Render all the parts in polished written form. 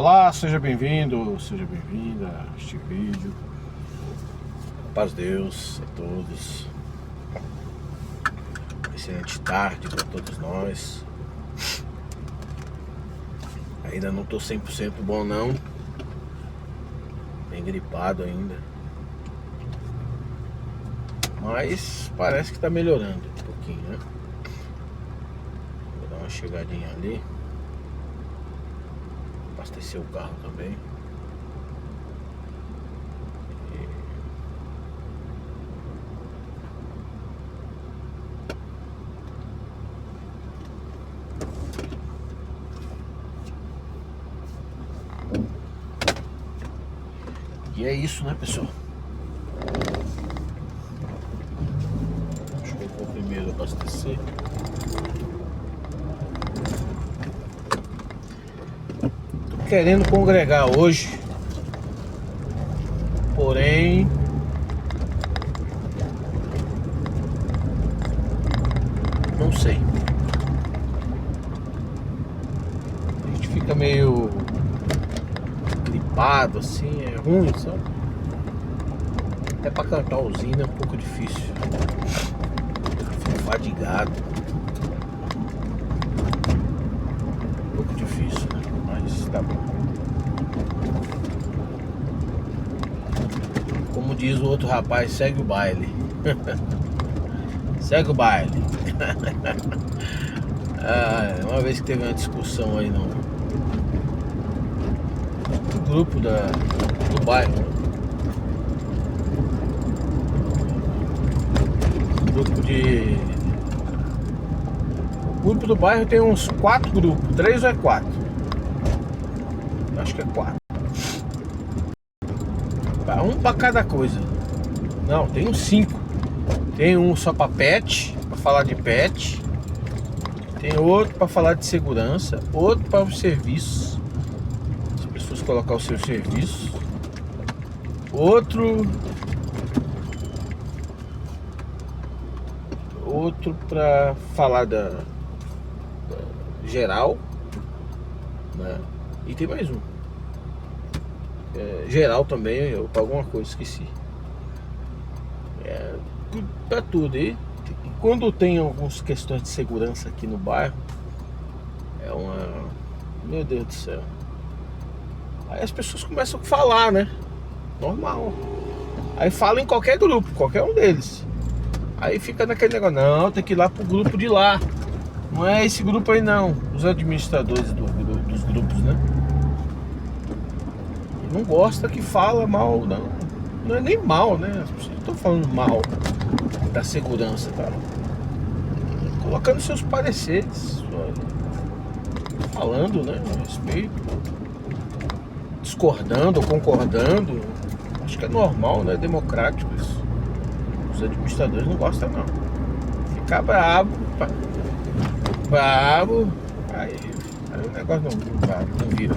Olá, seja bem-vindo, seja bem-vinda a este vídeo. Paz de Deus a todos. Excelente tarde para todos nós. Ainda não tô 100% bom não. Bem gripado ainda. Mas parece que tá melhorando um pouquinho, né? Vou dar uma chegadinha ali. Abastecer o carro também. E é isso, né, pessoal? Acho que eu vou primeiro abastecer. Tô querendo congregar hoje, porém não sei. A gente fica meio gripado assim, é ruim, sabe? Até pra cantar usina é um pouco difícil. Fico fadigado. Um pouco difícil, né? Mas tá bom. Como diz o outro rapaz, segue o baile. Segue o baile. Uma vez que teve uma discussão aí no grupo do bairro. O grupo do bairro tem uns 4 grupos, 3 ou é 4? Acho que é 4. Um pra cada coisa. Não, tem uns 5. Tem um só pra pet, pra falar de pet. Tem outro pra falar de segurança. Outro para os serviços, as pessoas colocar o seu serviço. Outro para falar da geral, né? E tem mais um geral também, eu para alguma coisa esqueci. Para tudo. E quando tem algumas questões de segurança aqui no bairro, meu Deus do céu, aí as pessoas começam a falar, né? Normal. Aí fala em qualquer grupo, qualquer um deles. Aí fica naquele negócio, não, tem que ir lá pro grupo de lá. Não é esse grupo aí não. Os administradores dos grupos, né? E não gosta que fala mal, não. Não é nem mal, né? As pessoas não estão falando mal da segurança, tá? Colocando seus pareceres, falando, né, a respeito, discordando ou concordando. Acho que é normal, né? Democrático isso. Os administradores não gostam não. Ficar bravo, aí o negócio não vira.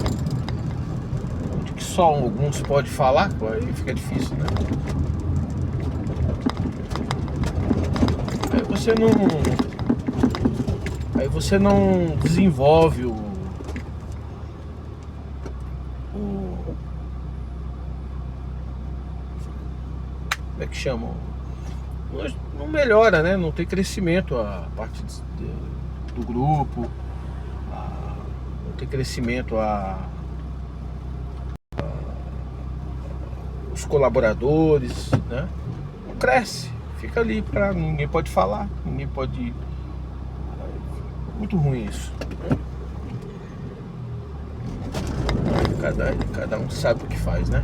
Onde que só alguns podem falar, aí fica difícil, né? Aí você não desenvolve como é que chamam? Não melhora, né? Não tem crescimento a parte do grupo, não tem crescimento os colaboradores, né? Não cresce, fica ali ninguém pode falar, ninguém pode. Muito ruim isso, né? Cada um sabe o que faz, né?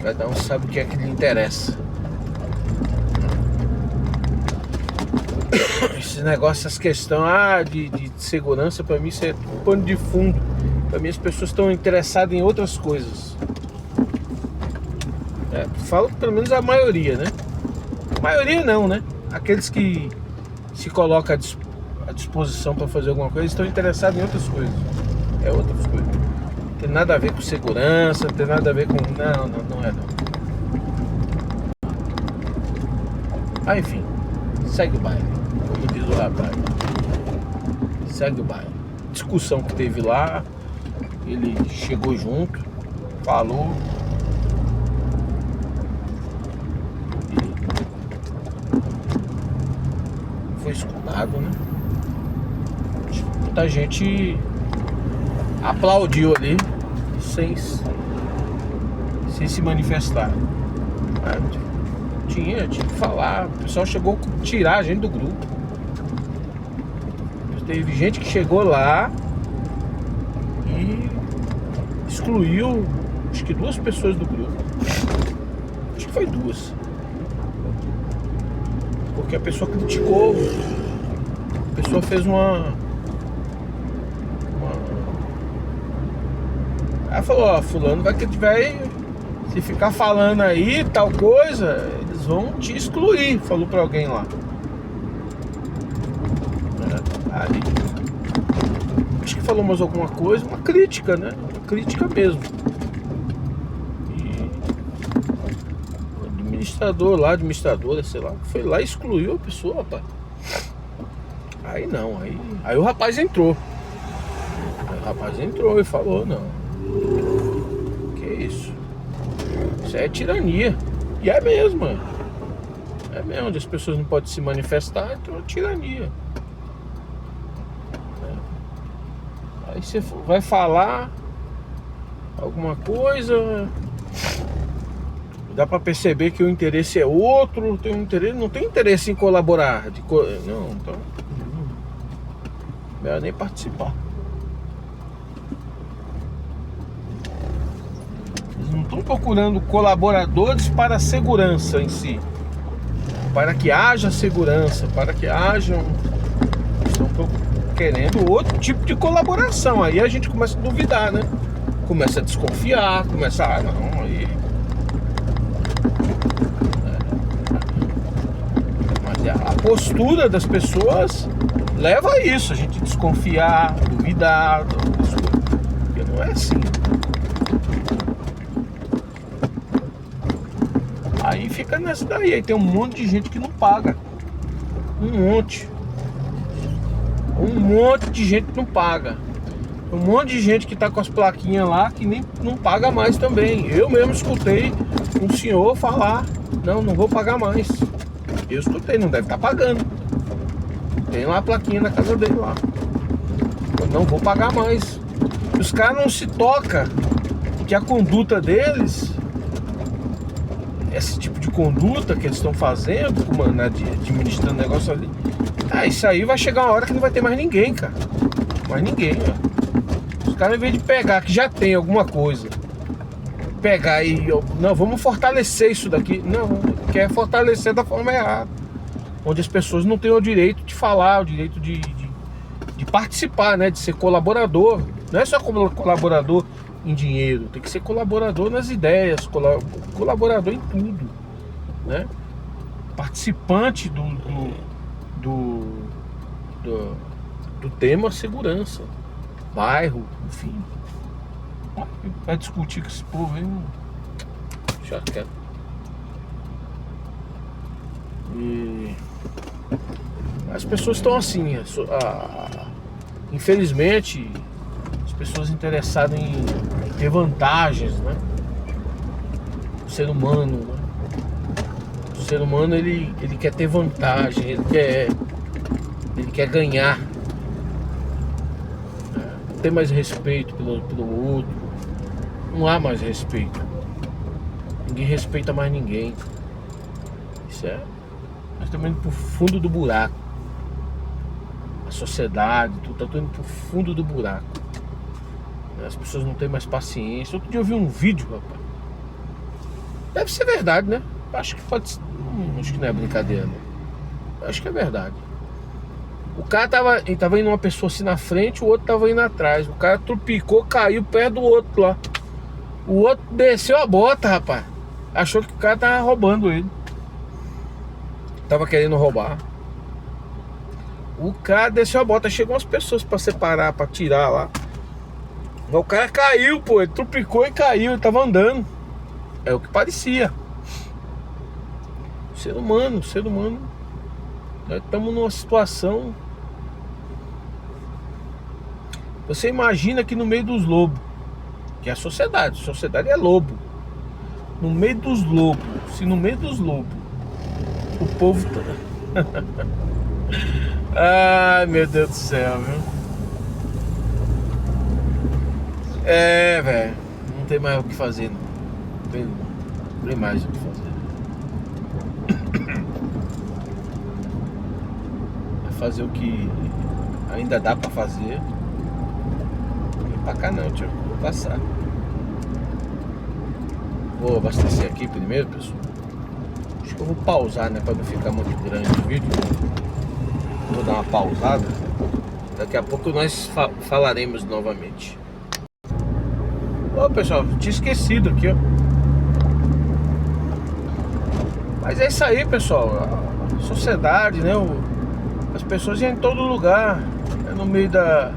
Cada um sabe o que é que lhe interessa. Esse negócio, essas questões de segurança, pra mim isso é um pano de fundo. Pra mim as pessoas estão interessadas em outras coisas. Falo pelo menos a maioria, né? A maioria não, né? Aqueles que se colocam à disposição para fazer alguma coisa estão interessados em outras coisas. Outras coisas. Não tem nada a ver com segurança, não tem nada a ver com. Não é não. Enfim, segue o baile, como diz o rapaz. Segue o baile. Discussão que teve lá, Ele chegou junto, falou. E foi escutado, né? Muita gente aplaudiu ali sem se manifestar. Tinha que falar. O pessoal chegou a tirar a gente do grupo. Teve gente que chegou lá e excluiu, acho que 2 pessoas do grupo. Acho que foi 2. Porque a pessoa criticou. A pessoa fez Ela falou, ó, fulano vai se ficar falando aí tal coisa, eles vão te excluir. Falou pra alguém lá. Aí, acho que falou mais alguma coisa, uma crítica, né? Uma crítica mesmo. E o administrador lá, administradora, sei lá, foi lá e excluiu a pessoa, rapaz. Aí não, aí o rapaz entrou. Aí o rapaz entrou e falou, não. Que isso? Isso é tirania. E é mesmo, mano. É mesmo, onde as pessoas não podem se manifestar, então é tirania. Aí você vai falar alguma coisa, dá pra perceber que o interesse é outro, não tem interesse em colaborar. Não, então melhor nem participar. Eles não estão procurando colaboradores para a segurança em si, para que haja segurança, para que hajam. Estão querendo outro tipo de colaboração. Aí a gente começa a duvidar, né? Começa a desconfiar, começa a... não, aí... Mas a postura das pessoas leva a isso, a gente desconfiar, duvidar, porque não é assim. Aí fica nessa daí, aí tem um monte de gente que não paga. Um monte de gente que não paga. Um monte de gente que tá com as plaquinhas lá que nem não paga mais também. Eu mesmo escutei um senhor falar, não vou pagar mais. Eu escutei, não deve estar pagando. Tem lá a plaquinha na casa dele lá. Eu não vou pagar mais. Os caras não se tocam que a conduta deles, esse tipo de conduta que eles estão fazendo, administrando o negócio ali, isso aí vai chegar uma hora que não vai ter mais ninguém, cara. Mais ninguém, ó. Os caras, em vez de pegar que já tem alguma coisa, pegar e... não, vamos fortalecer isso daqui. Não, quer fortalecer da forma errada. Onde as pessoas não têm o direito de falar, o direito de participar, né? De ser colaborador. Não é só colaborador em dinheiro, tem que ser colaborador nas ideias, colaborador em tudo, né? Participante do tema segurança, bairro, enfim. Vai discutir com esse povo aí, já quero. E as pessoas estão assim, infelizmente, as pessoas interessadas em ter vantagens, né? O ser humano, né? O ser humano, ele quer ter vantagem, ele quer ganhar. Não tem mais respeito pelo outro. Não há mais respeito. Ninguém respeita mais ninguém. Isso é... nós estamos indo pro fundo do buraco. A sociedade, tudo tá indo pro fundo do buraco. As pessoas não têm mais paciência. Outro dia eu vi um vídeo, rapaz. Deve ser verdade, né? Acho que pode ser. Acho que não é brincadeira, não. Acho que é verdade. O cara tava indo uma pessoa assim na frente, o outro tava indo atrás. O cara tropicou, caiu perto do outro lá. O outro desceu a bota, rapaz. Achou que o cara tava roubando ele. Tava querendo roubar. O cara desceu a bota. Chegou umas pessoas pra separar, pra tirar lá. O cara caiu, pô. Ele tropicou e caiu. Ele tava andando. É o que parecia. Ser humano. Nós estamos numa situação. Você imagina que no meio dos lobos, Que é a sociedade. A sociedade é lobo. No meio dos lobos. Se no meio dos lobos o povo tá... Ai, meu Deus do céu, viu? É, velho. Não tem mais o que fazer, não. Não tem mais o que fazer. É fazer o que ainda dá pra fazer. E pra cá não, tio. Vou passar. Vou abastecer aqui primeiro, pessoal. Acho que eu vou pausar, né? Pra não ficar muito grande o vídeo. Vou dar uma pausada. Daqui a pouco nós falaremos novamente. Ô, pessoal, tinha esquecido aqui, ó. Mas é isso aí, pessoal. A sociedade, né? As pessoas iam em todo lugar. No meio da...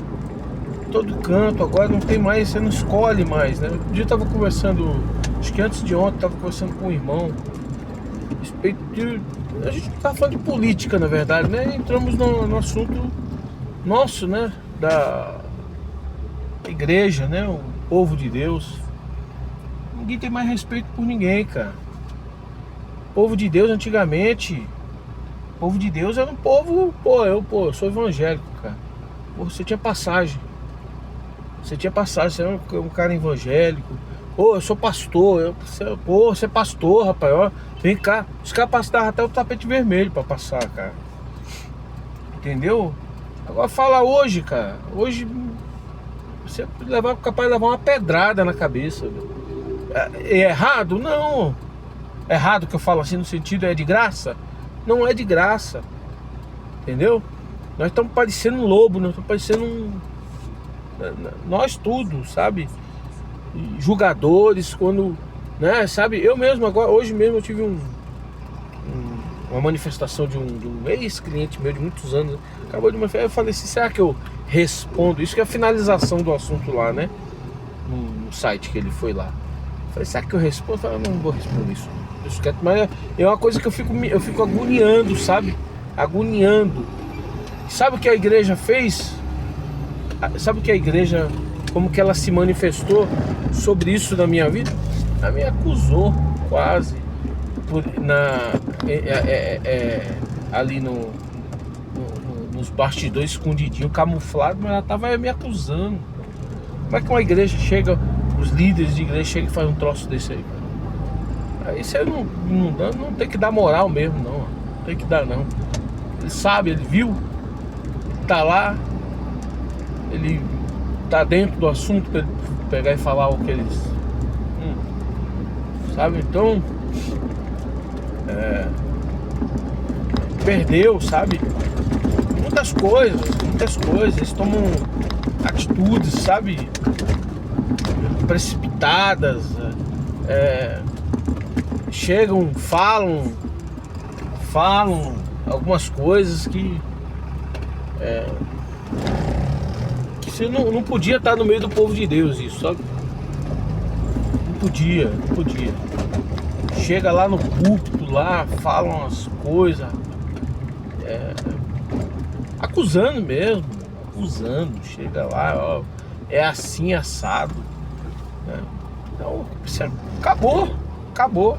todo canto. Agora não tem mais, você não escolhe mais, né? Um dia eu tava conversando, acho que antes de ontem, tava conversando com um irmão a respeito de... A gente tava falando de política, na verdade, né? Entramos no assunto nosso, né? Da igreja, né? O povo de Deus. Ninguém tem mais respeito por ninguém, cara. O povo de Deus antigamente, o povo de Deus era um povo, eu sou evangélico, cara. Pô, você tinha passagem. Você era um cara evangélico. Pô, eu sou pastor. Você é pastor, rapaz. Ó, vem cá. Os caras passavam até o tapete vermelho pra passar, cara. Entendeu? Agora fala hoje, cara. Hoje você é capaz de levar uma pedrada na cabeça. É errado? Não. É errado que eu falo assim no sentido é de graça? Não é de graça. Entendeu? Nós estamos parecendo lobo, nós estamos parecendo nós tudo, sabe? Julgadores, quando, né, sabe? Eu mesmo agora, hoje mesmo eu tive uma manifestação de um ex-cliente meu de muitos anos. Acabou de manifestar, eu falei assim, será que eu respondo? Isso que é a finalização do assunto lá, né? No site que ele foi lá. Eu falei, será que eu respondo? Eu falei, não vou responder isso. Mas é uma coisa que eu fico agoniando, sabe? Agoniando. Sabe o que a igreja fez? Sabe o que a igreja, como que ela se manifestou sobre isso na minha vida? Ela me acusou quase ali nos bastidores escondidinho, camuflado, mas ela tava me acusando. Como é que uma igreja chega, os líderes de igreja chegam e fazem um troço desse aí? Aí você não tem que dar moral mesmo, não tem que dar, não. Ele sabe, ele viu, tá lá, ele tá dentro do assunto pra ele pegar e falar o que eles sabe, então perdeu, sabe, muitas coisas, eles tomam atitudes, sabe, precipitadas, chegam, falam algumas coisas que você não podia estar no meio do povo de Deus, isso, sabe? Não podia. Chega lá no púlpito, lá, falam umas coisas, acusando mesmo, chega lá, ó, é assim, assado, né? Então, acabou.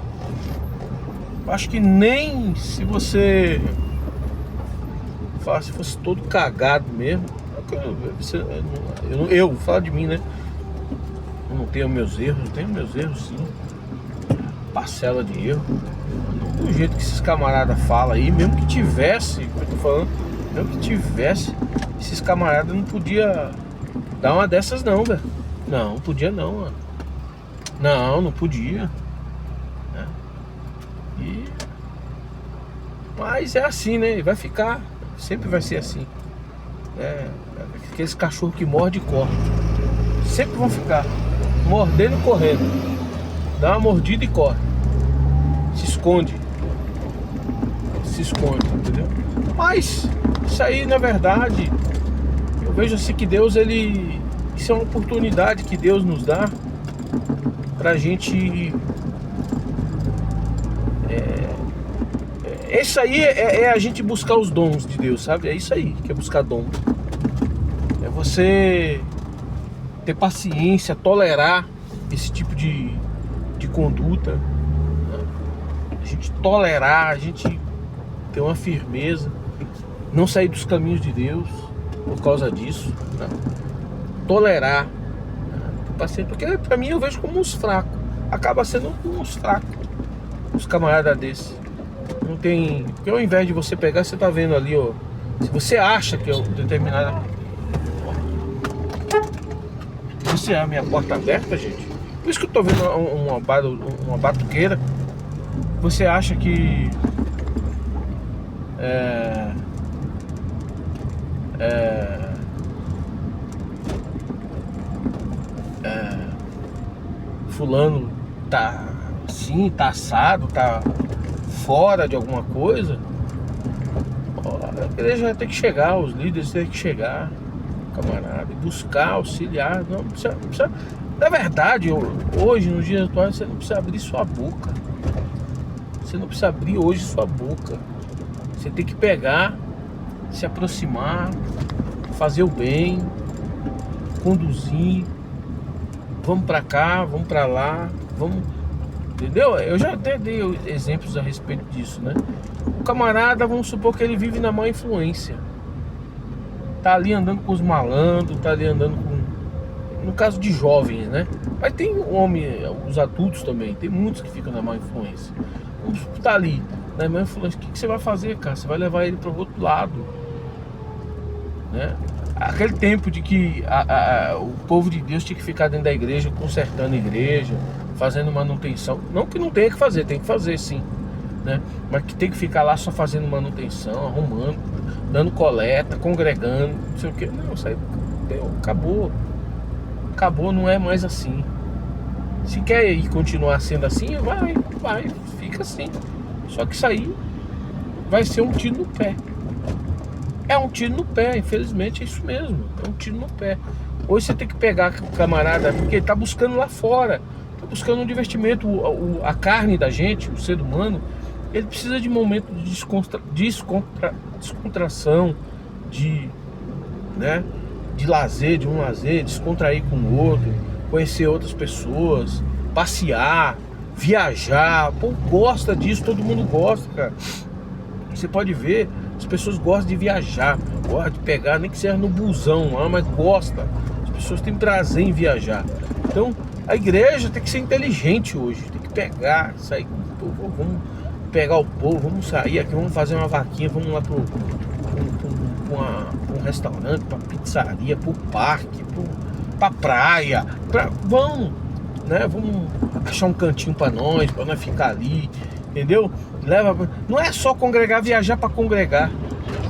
Acho que nem se você se fosse todo cagado mesmo, eu vou falar de mim, né? Eu não tenho meus erros, sim. Parcela de erro. Do jeito que esses camaradas falam aí, mesmo que tivesse, como eu tô falando, mesmo que tivesse, esses camaradas não podia dar uma dessas não, velho. Não podia não, mano. Não podia. Mas é assim, né? Vai ficar. Sempre vai ser assim. Aqueles cachorros que mordem e correm. Sempre vão ficar mordendo e correndo. Dá uma mordida e corre. Se esconde, entendeu? Mas isso aí, na verdade, eu vejo assim que Deus, isso é uma oportunidade que Deus nos dá pra gente. Isso aí é a gente buscar os dons de Deus, sabe? É isso aí que é buscar dom. É você ter paciência, tolerar esse tipo de conduta, né? A gente tolerar, a gente ter uma firmeza, não sair dos caminhos de Deus por causa disso, né? Tolerar, né, o paciente, porque pra mim eu vejo como uns fracos, acaba sendo uns fracos, os camaradas desses. Não tem, porque ao invés de você pegar, você tá vendo ali, ó, se você acha que é um determinado, você é a minha porta aberta, gente. Por isso que eu tô vendo uma batuqueira. Você acha que fulano tá assim, tá assado, tá fora de alguma coisa? A igreja tem que chegar, os líderes têm que chegar, camarada, e buscar, auxiliar. Não precisa. Na verdade, hoje, nos dias atuais, você não precisa abrir sua boca. Você não precisa abrir hoje sua boca. Você tem que pegar, se aproximar, fazer o bem, conduzir. Vamos pra cá, vamos pra lá, vamos. Entendeu? Eu já até dei exemplos a respeito disso, né? O camarada, vamos supor que ele vive na má influência. Tá ali andando com os malandros, tá ali andando com... No caso de jovens, né? Mas tem homem, os adultos também. Tem muitos que ficam na má influência. Vamos tá ali na má influência. O que você vai fazer, cara? Você vai levar ele para o outro lado, né? Aquele tempo de que o povo de Deus tinha que ficar dentro da igreja, consertando a igreja, fazendo manutenção. Não que não tenha que fazer, tem que fazer sim, né? Mas que tem que ficar lá só fazendo manutenção, arrumando, dando coleta, congregando, não sei o que. Não, isso aí acabou. Acabou, não é mais assim. Se quer ir continuar sendo assim, vai, fica assim. Só que isso aí vai ser um tiro no pé. É um tiro no pé, infelizmente é isso mesmo. É um tiro no pé. Hoje você tem que pegar o camarada, porque ele tá buscando lá fora, tá buscando um divertimento. A carne da gente, o ser humano, ele precisa de momento de descontração, né, de lazer, de um lazer, descontrair com o outro, conhecer outras pessoas, passear, viajar. Pô, gosta disso, todo mundo gosta, cara. Você pode ver, as pessoas gostam de viajar, gostam de pegar, nem que seja no busão lá, mas gosta. As pessoas têm prazer em viajar. Então, a igreja tem que ser inteligente hoje, tem que pegar, sair com o povo, vamos pegar o povo, vamos sair aqui, vamos fazer uma vaquinha, vamos lá para um restaurante, pra pizzaria, pro parque, pra praia, vamos, né? Vamos achar um cantinho pra nós ficar ali, entendeu? Não é só congregar, viajar pra congregar.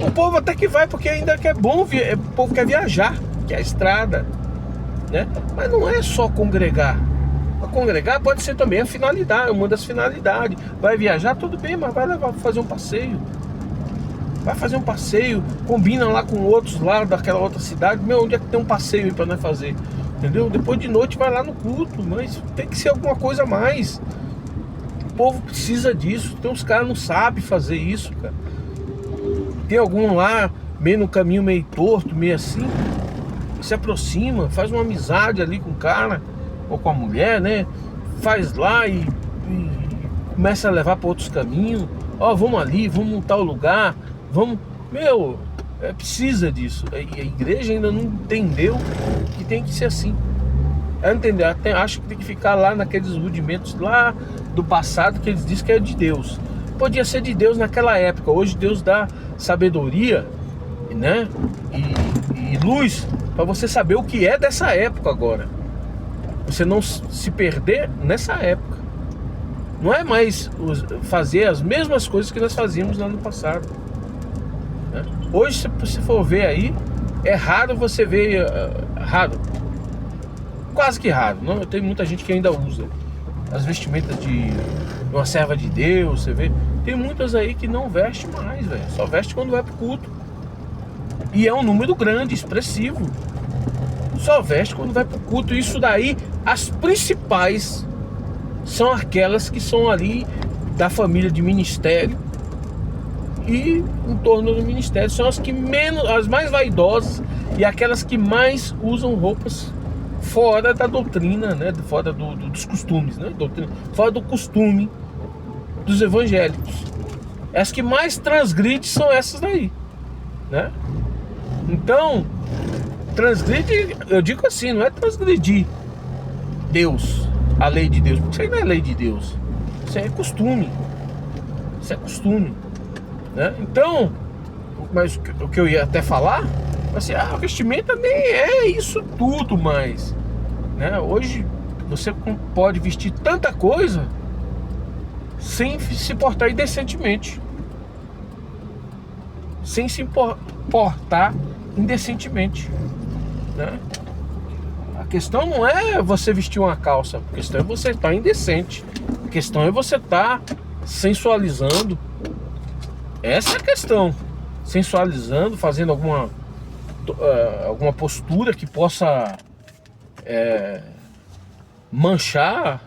O povo até que vai, porque ainda que é bom, o povo quer viajar, que é a estrada, né? Mas não é só congregar. Pra congregar pode ser também a finalidade, uma das finalidades. Vai viajar, tudo bem, mas vai fazer um passeio. Vai fazer um passeio, combina lá com outros lá daquela outra cidade. Onde é que tem um passeio aí pra nós fazer? Entendeu? Depois de noite vai lá no culto, mas tem que ser alguma coisa a mais. O povo precisa disso. Tem uns caras que não sabem fazer isso, cara. Tem algum lá, meio no caminho, meio torto, meio assim, se aproxima, faz uma amizade ali com o cara ou com a mulher, né? Faz lá e começa a levar para outros caminhos. Ó, vamos ali, vamos montar o lugar. Vamos, precisa disso. A igreja ainda não entendeu que tem que ser assim. Ela entendeu, acha que tem que ficar lá naqueles rudimentos lá do passado que eles dizem que é de Deus. Podia ser de Deus naquela época. Hoje Deus dá sabedoria, né? E luz para você saber o que é dessa época agora. Você não se perder nessa época. Não é mais fazer as mesmas coisas que nós fazíamos lá no passado. Hoje, se você for ver aí, é raro você ver, raro, quase que raro, não? Tem muita gente que ainda usa as vestimentas de uma serva de Deus, você vê. Tem muitas aí que não veste mais, velho, só veste quando vai pro culto. E é um número grande, expressivo. Só veste quando vai pro culto. Isso daí, as principais são aquelas que são ali da família de ministério. E em torno do ministério são as que menos, as mais vaidosas e aquelas que mais usam roupas fora da doutrina, né? Fora dos costumes, né? Doutrina, fora do costume dos evangélicos. As que mais transgridem são essas daí, né? Então, transgride, eu digo assim, não é transgredir Deus, a lei de Deus, porque isso aí não é lei de Deus, isso aí é costume, isso é costume, né? Então, mas o que eu ia até falar, assim, a vestimenta nem é isso tudo mais, né? Hoje você pode vestir tanta coisa sem se portar indecentemente, sem se portar indecentemente, né? A questão não é você vestir uma calça, a questão é você estar indecente, a questão é você estar sensualizando. Essa é a questão. Sensualizando, fazendo alguma postura que possa manchar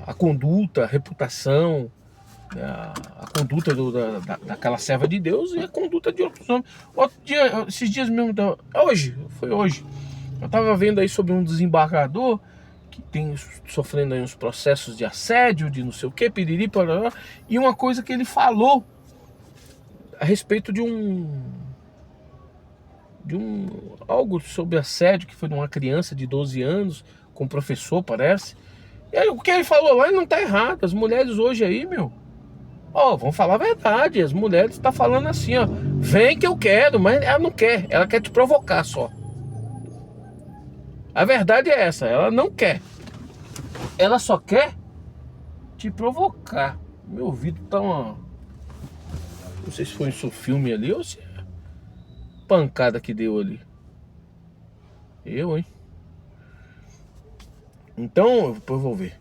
a conduta, a reputação, né, a conduta daquela serva de Deus e a conduta de outros homens. Outro dia, esses dias mesmo, foi hoje, eu estava vendo aí sobre um desembargador que tem sofrendo aí uns processos de assédio, de não sei o que, piriri, parará, e uma coisa que ele falou a respeito de algo sobre assédio que foi de uma criança de 12 anos com um professor, parece. E aí o que ele falou lá não tá errado. As mulheres hoje aí, vamos falar a verdade. As mulheres tá falando assim, vem que eu quero, mas ela não quer, ela quer te provocar só. A verdade é essa, ela não quer. Ela só quer te provocar. Meu ouvido tá uma... Não sei se foi isso filme ali ou se é pancada que deu ali. Hein? Então, depois eu vou ver.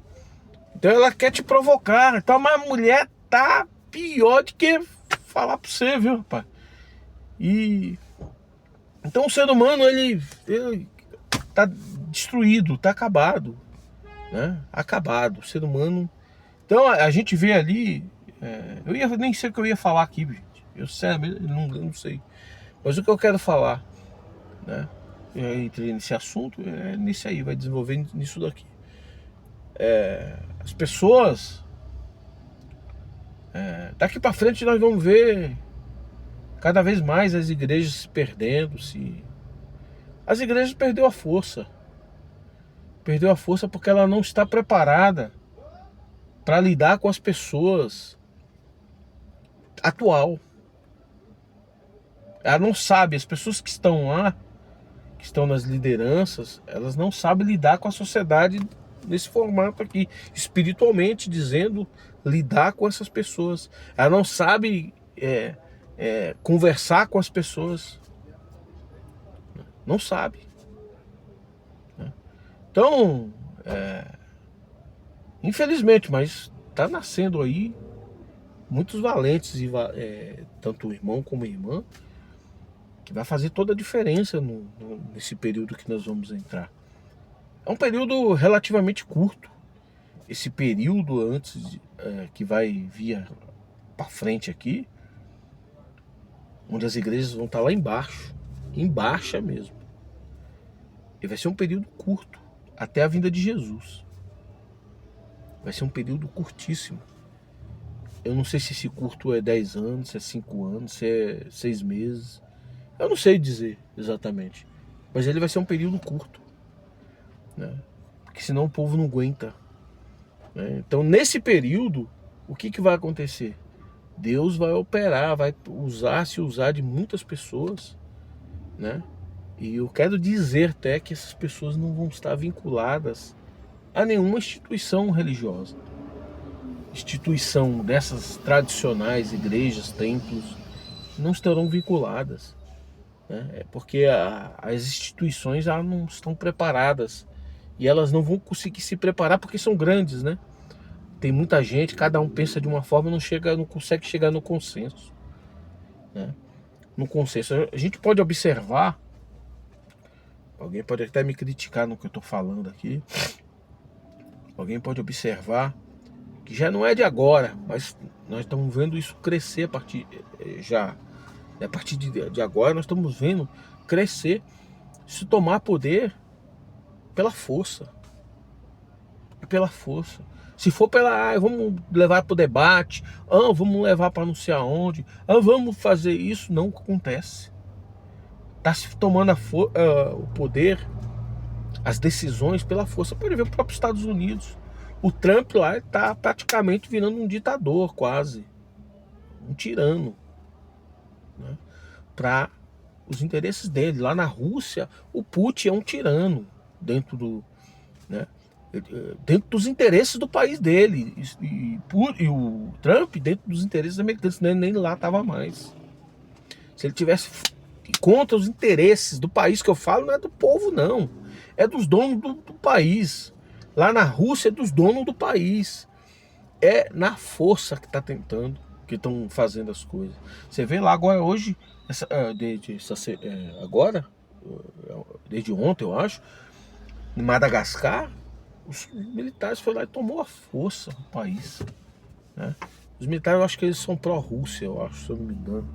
Então ela quer te provocar. Então a mulher tá pior do que falar pra você, viu, rapaz? E... Então o ser humano, ele tá destruído, tá acabado, né? Acabado, o ser humano. Então a gente vê ali, eu nem sei o que eu ia falar aqui, gente. Eu sinceramente não sei. Mas o que eu quero falar, né? Eu entrei nesse assunto, nisso aí, vai desenvolver nisso daqui. As pessoas, daqui pra frente nós vamos ver cada vez mais as igrejas se perdendo, as igrejas perdeu a força porque ela não está preparada para lidar com as pessoas atual. Ela não sabe, as pessoas que estão lá, que estão nas lideranças, elas não sabem lidar com a sociedade nesse formato aqui, espiritualmente dizendo, lidar com essas pessoas. Ela não sabe conversar com as pessoas, não sabe. Então, infelizmente, mas tá nascendo aí muitos valentes, tanto o irmão como a irmã, que vai fazer toda a diferença nesse período que nós vamos entrar. É um período relativamente curto. Esse período antes que vai vir para frente aqui, onde as igrejas vão estar lá embaixo, embaixo mesmo. E vai ser um período curto, até a vinda de Jesus. Vai ser um período curtíssimo. Eu não sei se esse curto é 10 anos, se é 5 anos, se é 6 meses. Eu não sei dizer exatamente. Mas ele vai ser um período curto, né? Porque senão o povo não aguenta, né? Então nesse período, o que vai acontecer? Deus vai operar, vai se usar de muitas pessoas, né? E eu quero dizer até que essas pessoas não vão estar vinculadas a nenhuma instituição religiosa. Instituição dessas tradicionais igrejas, templos, não estarão vinculadas, né? Porque as instituições não estão preparadas e elas não vão conseguir se preparar porque são grandes, né? Tem muita gente, cada um pensa de uma forma, não consegue chegar no consenso, né? No consenso, a gente pode observar, alguém pode até me criticar no que eu estou falando aqui, alguém pode observar que já não é de agora, mas nós estamos vendo isso crescer a partir de agora nós estamos vendo crescer, se tomar poder pela força. É pela força. Se for pela, vamos levar para o debate, vamos levar para não sei aonde, vamos fazer isso, não acontece. Está se tomando o poder, as decisões pela força. Pode ver o próprio Estados Unidos. O Trump lá está praticamente virando um ditador, quase. Um tirano. Né? Para os interesses dele. Lá na Rússia, o Putin é um tirano dentro do... Né? Dentro dos interesses do país dele. E o Trump dentro dos interesses americanos. Nem lá estava mais. Se ele tivesse contra os interesses do país, que eu falo, não é do povo, não. É dos donos do país. Lá na Rússia é dos donos do país. É na força que está tentando, que estão fazendo as coisas. Você vê lá agora, hoje, desde ontem, eu acho, em Madagascar, os militares foram lá e tomou a força do país. Né? Os militares, eu acho que eles são pró-Rússia, eu acho, se eu não me engano.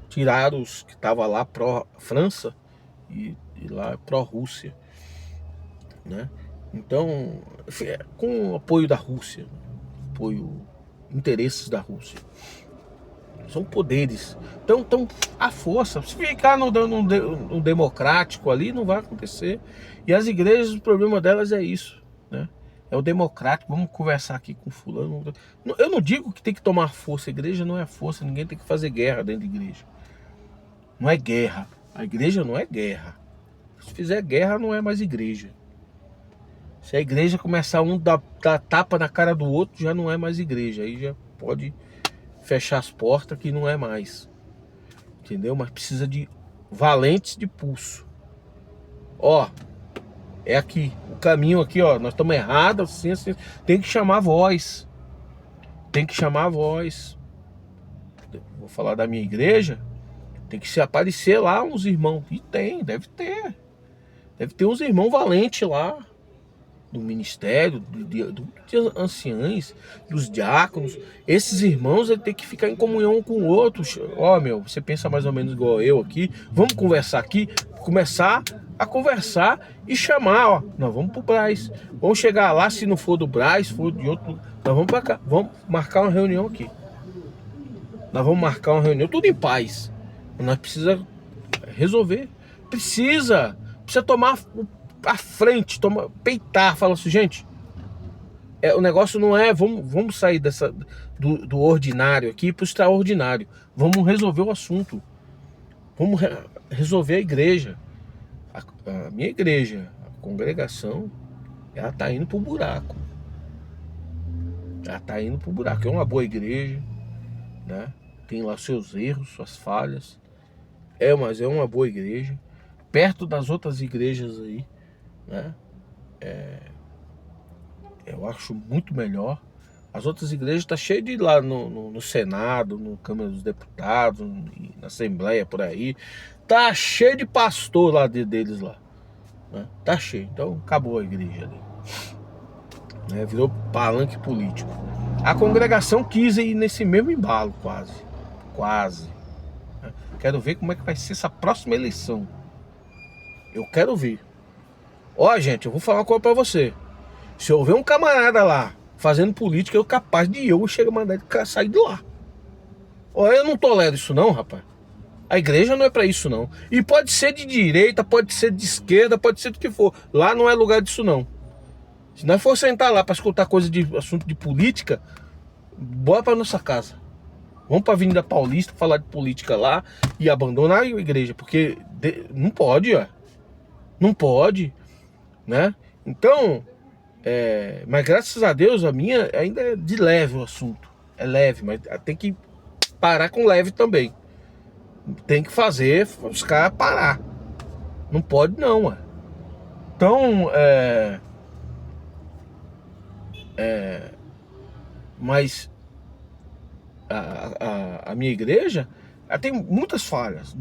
Tiraram os que estavam lá pró-França e lá pró-Rússia. Né? Então, com o apoio da Rússia, interesses da Rússia. São poderes. Então a força, se ficar no democrático ali, não vai acontecer. E as igrejas, o problema delas é isso, né? É o democrático, vamos conversar aqui com fulano. Eu não digo que tem que tomar força, a igreja não é força, ninguém tem que fazer guerra dentro da igreja. Não é guerra, a igreja não é guerra. Se fizer guerra, não é mais igreja. Se a igreja começar um dar tapa na cara do outro, já não é mais igreja. Aí já pode fechar as portas que não é mais. Entendeu? Mas precisa de valentes de pulso. Ó, é aqui. O caminho aqui, ó. Nós estamos errados, assim, assim. Tem que chamar a voz. Tem que chamar a voz. Vou falar da minha igreja. Tem que se aparecer lá uns irmãos. E deve ter. Deve ter uns irmãos valentes lá. Do ministério, dos anciães, dos diáconos. Esses irmãos ele tem que ficar em comunhão com outros. Ó, você pensa mais ou menos igual eu aqui. Vamos conversar aqui, começar a conversar e chamar, ó. Nós vamos pro Brás. Vamos chegar lá, se não for do Brás, se for de outro, nós vamos pra cá. Vamos marcar uma reunião aqui. Nós vamos marcar uma reunião, tudo em paz. Nós precisamos resolver. Precisa tomar à frente, peitar, fala assim, gente, o negócio não é, vamos sair do ordinário aqui para o extraordinário, vamos resolver o assunto, vamos resolver a igreja, a minha igreja, a congregação, ela tá indo pro buraco, é uma boa igreja, né? Tem lá seus erros, suas falhas, mas é uma boa igreja, perto das outras igrejas aí, né? Eu acho muito melhor. As outras igrejas estão cheias de ir lá no Senado, no Câmara dos Deputados, na Assembleia por aí. Tá cheio de pastor lá deles lá. Né? Tá cheio. Então acabou a igreja ali. Né? Virou palanque político. A congregação quis ir nesse mesmo embalo, quase. Né? Quero ver como é que vai ser essa próxima eleição. Eu quero ver. Ó, gente, eu vou falar uma coisa pra você. Se eu ver um camarada lá fazendo política, eu capaz de chegar a mandar ele sair de lá. Ó, eu não tolero isso não, rapaz. A igreja não é pra isso não. E pode ser de direita, pode ser de esquerda, pode ser do que for. Lá não é lugar disso não. Se nós for sentar lá pra escutar coisa de assunto de política, bora pra nossa casa. Vamos pra Avenida Paulista falar de política lá e abandonar a igreja. Porque não pode, ó. Não pode. Né? Então, mas graças a Deus a minha ainda é de leve o assunto. É leve, mas tem que parar com leve também. Tem que fazer os caras parar. Não pode não, ué. Então, mas a minha igreja ela tem muitas falhas.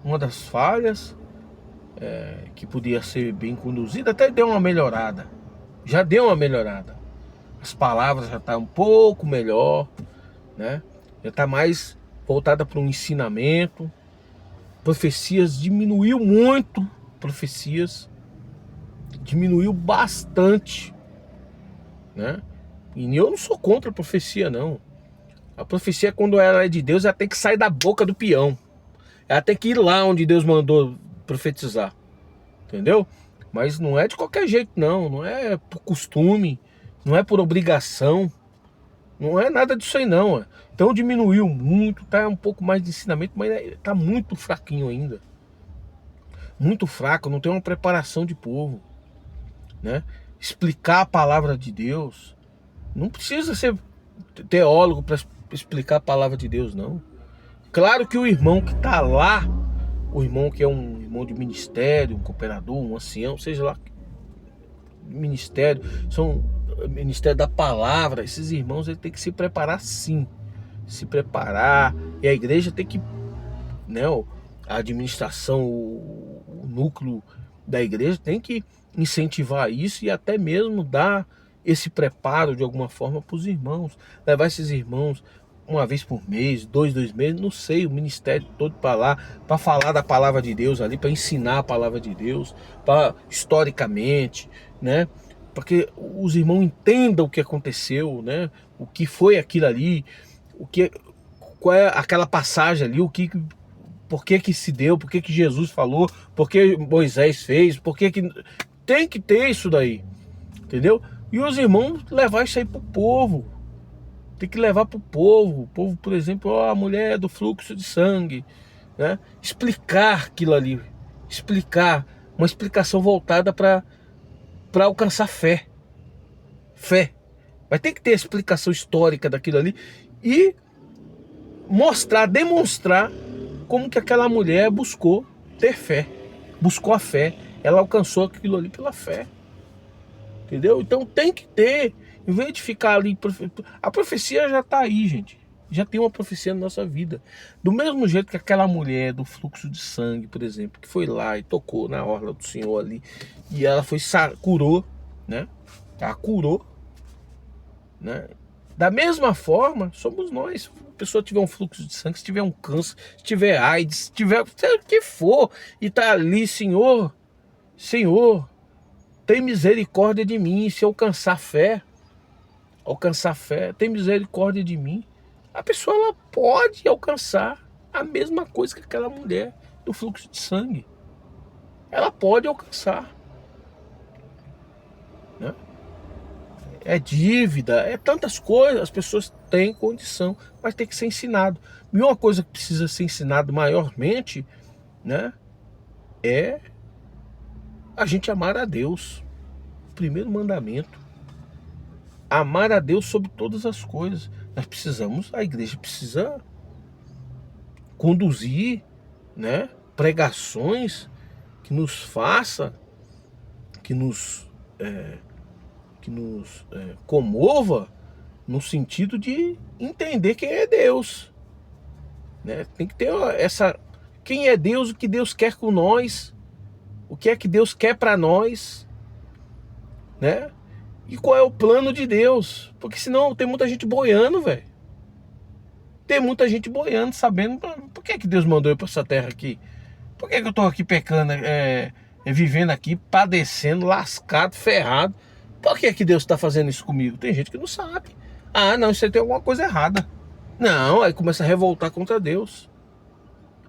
Uma das falhas que podia ser bem conduzida, até deu uma melhorada. Já deu uma melhorada. As palavras já estão um pouco melhor, né? Já está mais voltada para um ensinamento. Profecias diminuiu muito. Profecias, Diminuiu bastante, né? E eu não sou contra a profecia, não. A profecia, quando ela é de Deus, ela tem que sair da boca do peão. Ela tem que ir lá onde Deus mandou profetizar. Entendeu? Mas não é de qualquer jeito, não. Não é por costume, não é por obrigação. Não é nada disso aí, não. Então diminuiu muito, tá um pouco mais de ensinamento, mas tá muito fraquinho ainda. Muito fraco, não tem uma preparação de povo, né? Explicar a palavra de Deus. Não precisa ser teólogo para explicar a palavra de Deus, não. Claro que o irmão que tá lá, o irmão que é um irmão de ministério, um cooperador, um ancião, seja lá, ministério, são ministério da palavra, esses irmãos ele tem que se preparar, sim, se preparar, e a igreja tem que, né, a administração, o núcleo da igreja tem que incentivar isso e até mesmo dar esse preparo de alguma forma para os irmãos, levar esses irmãos uma vez por mês, dois meses, não sei, o ministério todo para lá, para falar da palavra de Deus ali, para ensinar a palavra de Deus, para historicamente, né? Para que os irmãos entendam o que aconteceu, né? O que foi aquilo ali, qual é aquela passagem ali, por que se deu, por que Jesus falou, por que Moisés fez, por que tem que ter isso daí, entendeu? E os irmãos levar isso aí pro povo. Tem que levar pro povo. O povo, por exemplo, a mulher do fluxo de sangue, né? Explicar aquilo ali. Explicar. Uma explicação voltada para alcançar fé. Fé. Vai ter que ter a explicação histórica daquilo ali. E mostrar, demonstrar como que aquela mulher buscou ter fé. Buscou a fé. Ela alcançou aquilo ali pela fé. Entendeu? Então tem que ter. Em vez de ficar ali, a profecia já está aí, gente. Já tem uma profecia na nossa vida. Do mesmo jeito que aquela mulher do fluxo de sangue, por exemplo, que foi lá e tocou na orla do Senhor ali, e ela foi curou, né? Ela curou, né? Da mesma forma, somos nós. Se a pessoa tiver um fluxo de sangue, se tiver um câncer, se tiver AIDS, se tiver o que for, e tá ali, Senhor, tem misericórdia de mim, se eu alcançar fé, tem misericórdia de mim. A pessoa ela pode alcançar a mesma coisa que aquela mulher do fluxo de sangue. Ela pode alcançar, né? É dívida, é tantas coisas. As pessoas têm condição, mas tem que ser ensinado. E uma coisa que precisa ser ensinado maiormente, né, é a gente amar a Deus. O primeiro mandamento. Amar a Deus sobre todas as coisas. A igreja precisa conduzir, né, pregações que nos faça, que nos comova no sentido de entender quem é Deus, né? Tem que ter quem é Deus, o que Deus quer com nós, o que é que Deus quer para nós, né? E qual é o plano de Deus? Porque senão tem muita gente boiando, velho. Tem muita gente boiando, sabendo por que Deus mandou eu para essa terra aqui. Por que eu tô aqui pecando, vivendo aqui, padecendo, lascado, ferrado. Por que Deus está fazendo isso comigo? Tem gente que não sabe. Ah, não, isso aí tem alguma coisa errada. Não, aí começa a revoltar contra Deus.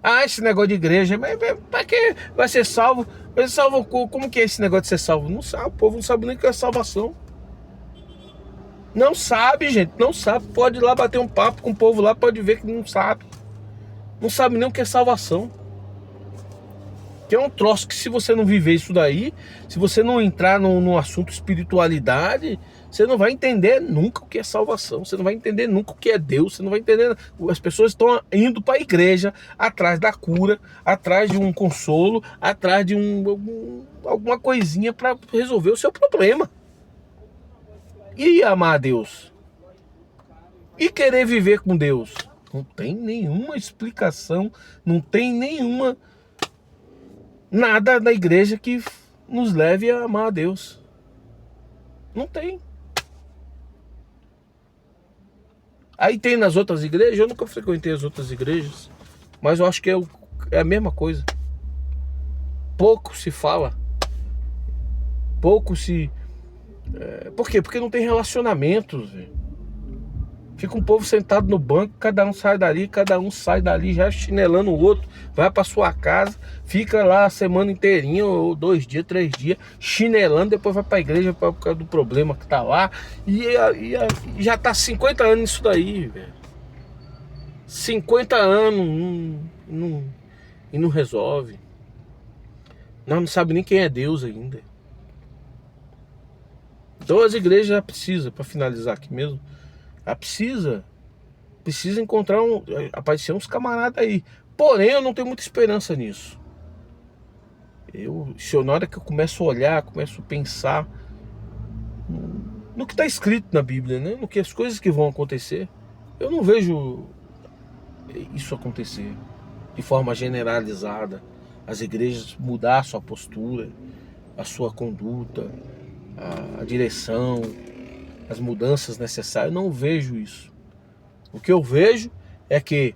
Ah, esse negócio de igreja, mas para que vai ser salvo? Vai ser salvo como que é esse negócio de ser salvo? Não sabe, o povo não sabe nem o que é salvação. Não sabe, gente, não sabe. Pode ir lá bater um papo com o povo lá, pode ver que não sabe. Não sabe nem o que é salvação. Que é um troço que se você não viver isso daí, se você não entrar no assunto espiritualidade, você não vai entender nunca o que é salvação. Você não vai entender nunca o que é Deus. Você não vai entender. As pessoas estão indo para a igreja atrás da cura, atrás de um consolo, atrás de alguma coisinha para resolver o seu problema. E amar a Deus? E querer viver com Deus? Não tem nenhuma explicação, não tem nada na igreja que nos leve a amar a Deus. Não tem. Aí tem nas outras igrejas, eu nunca frequentei as outras igrejas, mas eu acho que é a mesma coisa. Pouco se fala pouco se... Por quê? Porque não tem relacionamentos, velho. Fica um povo sentado no banco, cada um sai dali já chinelando o outro, vai pra sua casa, fica lá a semana inteirinha, ou 2 dias, 3 dias, chinelando, depois vai pra igreja por causa do problema que tá lá, e já tá 50 anos nisso daí, velho. 50 anos e não resolve. Não sabe nem quem é Deus ainda. Então as igrejas já precisam, para finalizar aqui mesmo, ela precisa encontrar aparecer uns camaradas aí. Porém, eu não tenho muita esperança nisso. Na hora que eu começo a olhar, começo a pensar no que está escrito na Bíblia, né? No que as coisas que vão acontecer, eu não vejo isso acontecer de forma generalizada. As igrejas mudar a sua postura, a sua conduta, a direção, as mudanças necessárias. Eu não vejo isso. O que eu vejo é que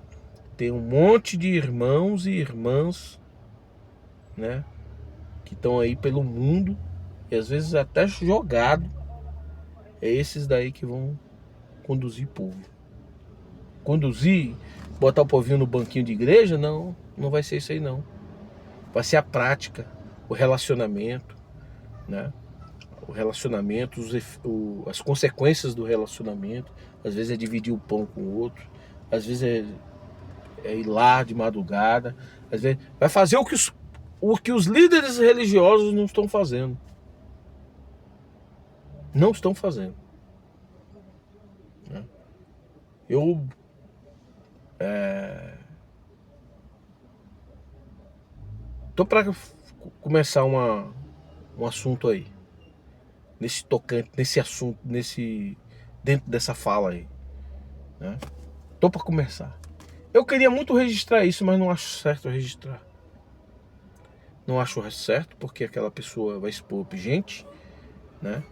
tem um monte de irmãos e irmãs, né, que estão aí pelo mundo e às vezes até jogado. É esses daí que vão conduzir o povo. Conduzir, botar o povinho no banquinho de igreja, não vai ser isso aí não. Vai ser a prática, o relacionamento, né? O relacionamento, as consequências do relacionamento. Às vezes é dividir o pão com o outro, às vezes é ir lá de madrugada, às vezes vai fazer o que os líderes religiosos não estão fazendo. Não estão fazendo. Eu tô para começar um assunto aí, nesse tocante, nesse assunto, dentro dessa fala aí, né? Tô para começar. Eu queria muito registrar isso, mas não acho certo registrar. Não acho certo, porque aquela pessoa vai expor gente, né?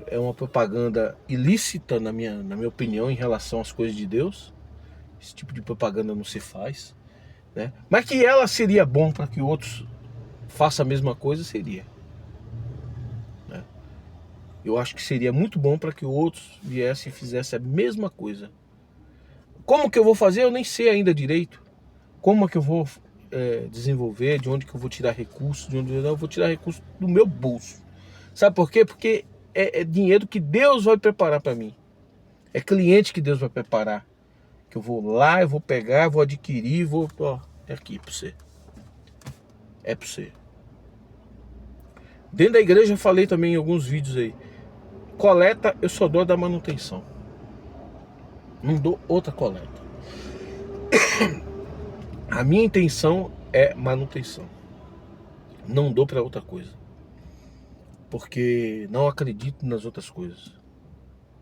É uma propaganda ilícita, na minha opinião, em relação às coisas de Deus. Esse tipo de propaganda não se faz, né? Mas que ela seria bom para que outros façam a mesma coisa, seria, né? Eu acho que seria muito bom para que outros viessem e fizessem a mesma coisa. Como que eu vou fazer? Eu nem sei ainda direito. Como é que eu vou desenvolver? De onde que eu vou tirar recursos? De onde eu vou tirar recursos do meu bolso? Sabe por quê? Porque é dinheiro que Deus vai preparar para mim. É cliente que Deus vai preparar. Que eu vou lá, eu vou pegar, vou adquirir, é aqui para você. É para você. Dentro da igreja eu falei também em alguns vídeos aí. Coleta eu só dou da manutenção. Não dou outra coleta. A minha intenção é manutenção. Não dou para outra coisa. Porque não acredito nas outras coisas,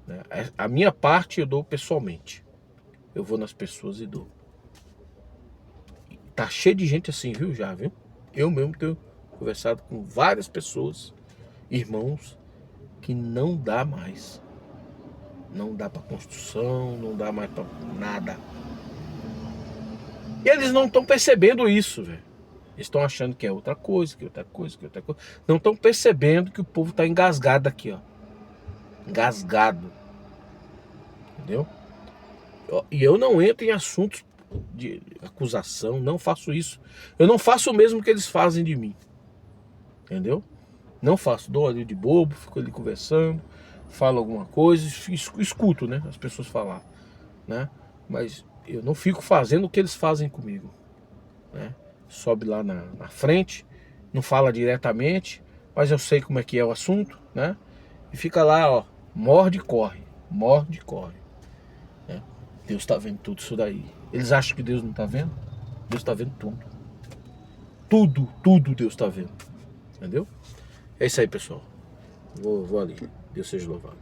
né? A minha parte eu dou pessoalmente. Eu vou nas pessoas e dou. Tá cheio de gente assim, viu? Já, viu? Eu mesmo tenho conversado com várias pessoas, irmãos, que não dá mais. Não dá para construção, não dá mais para nada. E eles não estão percebendo isso, velho. Eles estão achando que é outra coisa, que é outra coisa, que é outra coisa. Não estão percebendo que o povo tá engasgado aqui, ó. Engasgado. Entendeu? E eu não entro em assuntos de acusação, não faço isso. Eu não faço o mesmo que eles fazem de mim. Entendeu? Não faço, dou ali de bobo, fico ali conversando, falo alguma coisa, escuto, né, as pessoas falar, né? Mas eu não fico fazendo o que eles fazem comigo, né? Sobe lá na frente, não fala diretamente, mas eu sei como é que é o assunto, né? E fica lá, ó, morde e corre, né? Deus tá vendo tudo isso daí. Eles acham que Deus não tá vendo? Deus tá vendo tudo. Tudo Deus tá vendo. Entendeu? É isso aí, pessoal. Vou ali. Deus seja louvado.